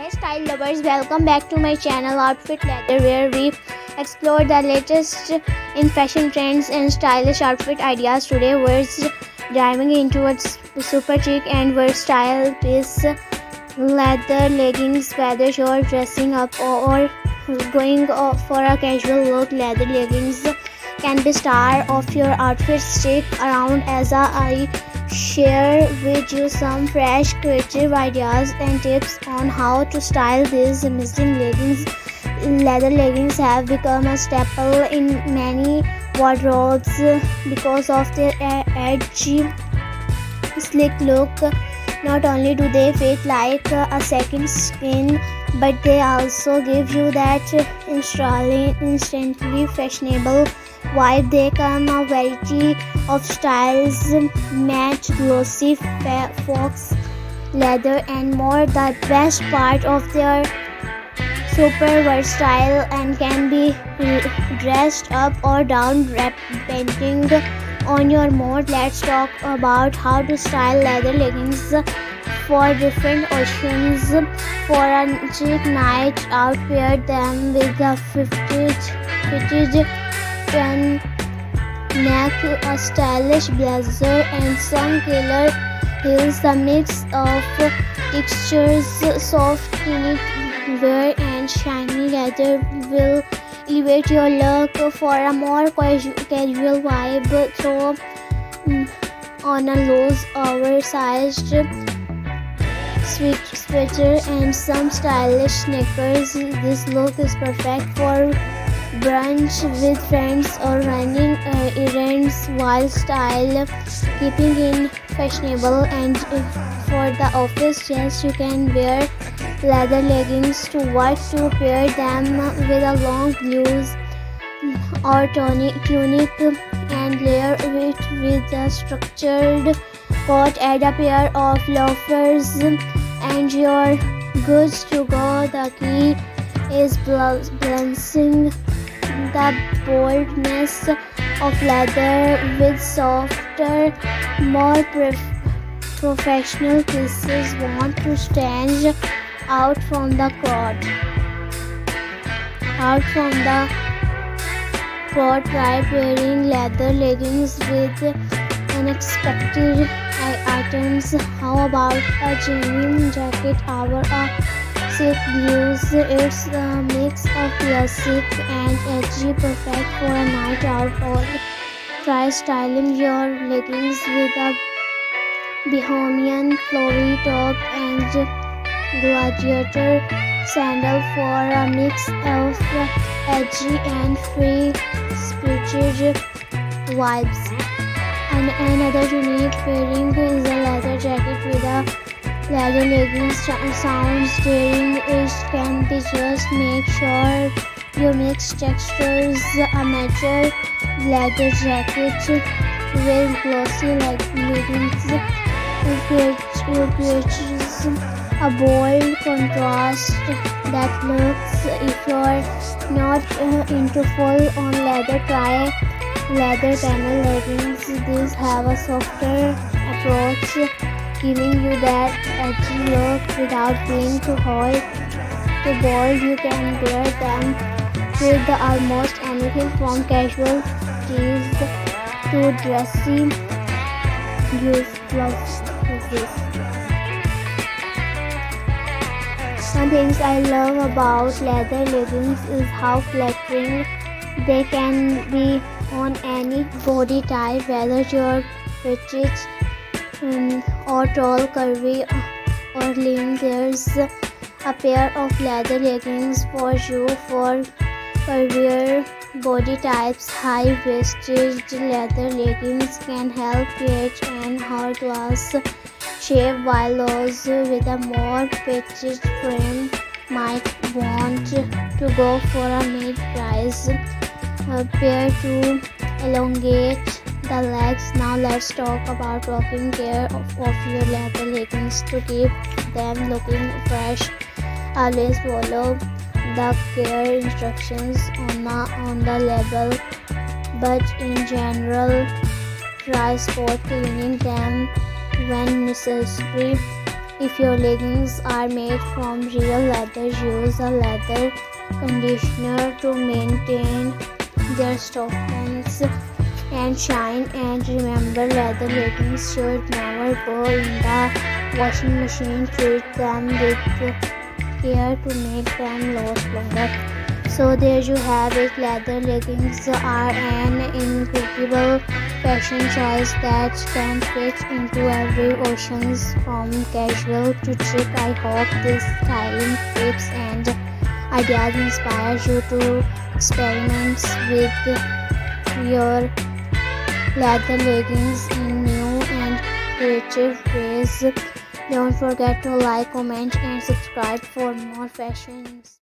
Hey style lovers, welcome back to my channel Outfit Leather, where we explore the latest in fashion trends and stylish outfit ideas. Today we're diving into a super chic and versatile piece, leather leggings. Whether you're dressing up or going for a casual look, leather leggings can be star of your outfit. Stick around as I share with you some fresh creative ideas and tips on how to style these amazing leggings. Leather leggings have become a staple in many wardrobes because of their edgy, sleek look. Not only do they fit like a second skin, but they also give you that instantly fashionable vibe. They come a variety of styles, match, glossy, fox leather and more. The best part of their super versatile and can be dressed up or down depending on your mood. Let's talk about how to style leather leggings for different occasions. For a chic night out, pair them with a fitted neck, a stylish blazer and some killer heels. The mix of textures, soft knitwear and shiny leather will elevate your look. For a more casual vibe, throw on a loose oversized sweater and some stylish sneakers. This look is perfect for brunch with friends or running errands while style keeping in fashionable. And for the office, yes, you can wear leather leggings to work, to pair them with a long blouse or tunic and layer it with a structured coat. Add a pair of loafers and you're good to go. The key is balancing the boldness of leather with softer, more professional pieces. Want to stand out from the crowd. Try pairing leather leggings with unexpected items. How about a genuine jacket or a silk blues? It's a mix of classic and edgy, perfect for a night out. Or try styling your leggings with a bohemian flowy top and gladiator sandal for a mix of edgy and free-spirited vibes. And another unique pairing is a leather jacket with a leather leggings. Sounds daring, it can be. Just make sure you mix textures. A mature leather jacket with glossy leggings creates a bold contrast that looks. If you're not into full-on leather, try leather panel leggings. These have a softer approach, giving you that edgy look without being too hot, too bold. You can wear them with almost anything from casual tees to dressy blouses. One thing I love about leather leggings is how flattering they can be on any body type, whether you're petite or tall, curvy or lean. There's a pair of leather leggings for you. For curvier body types, high-waisted leather leggings can help create an hourglass shape, while those with a more petite frame might want to go for a mid-rise pair to elongate the legs. Now let's talk about taking care of your leather leggings to keep them looking fresh. Always follow the care instructions on the label, but in general, try spot cleaning them when necessary. If your leggings are made from real leather, use a leather conditioner to maintain their softness and shine. And remember, leather leggings should never go in the washing machine. Treat them with care to make them last longer. So there you have it. Leather leggings are an incredible fashion choice that can fit into every occasion, from casual to chic. I hope these styling tips and ideas inspire you to experiment with your leather leggings in new and creative ways. Don't forget to like, comment, and subscribe for more fashions.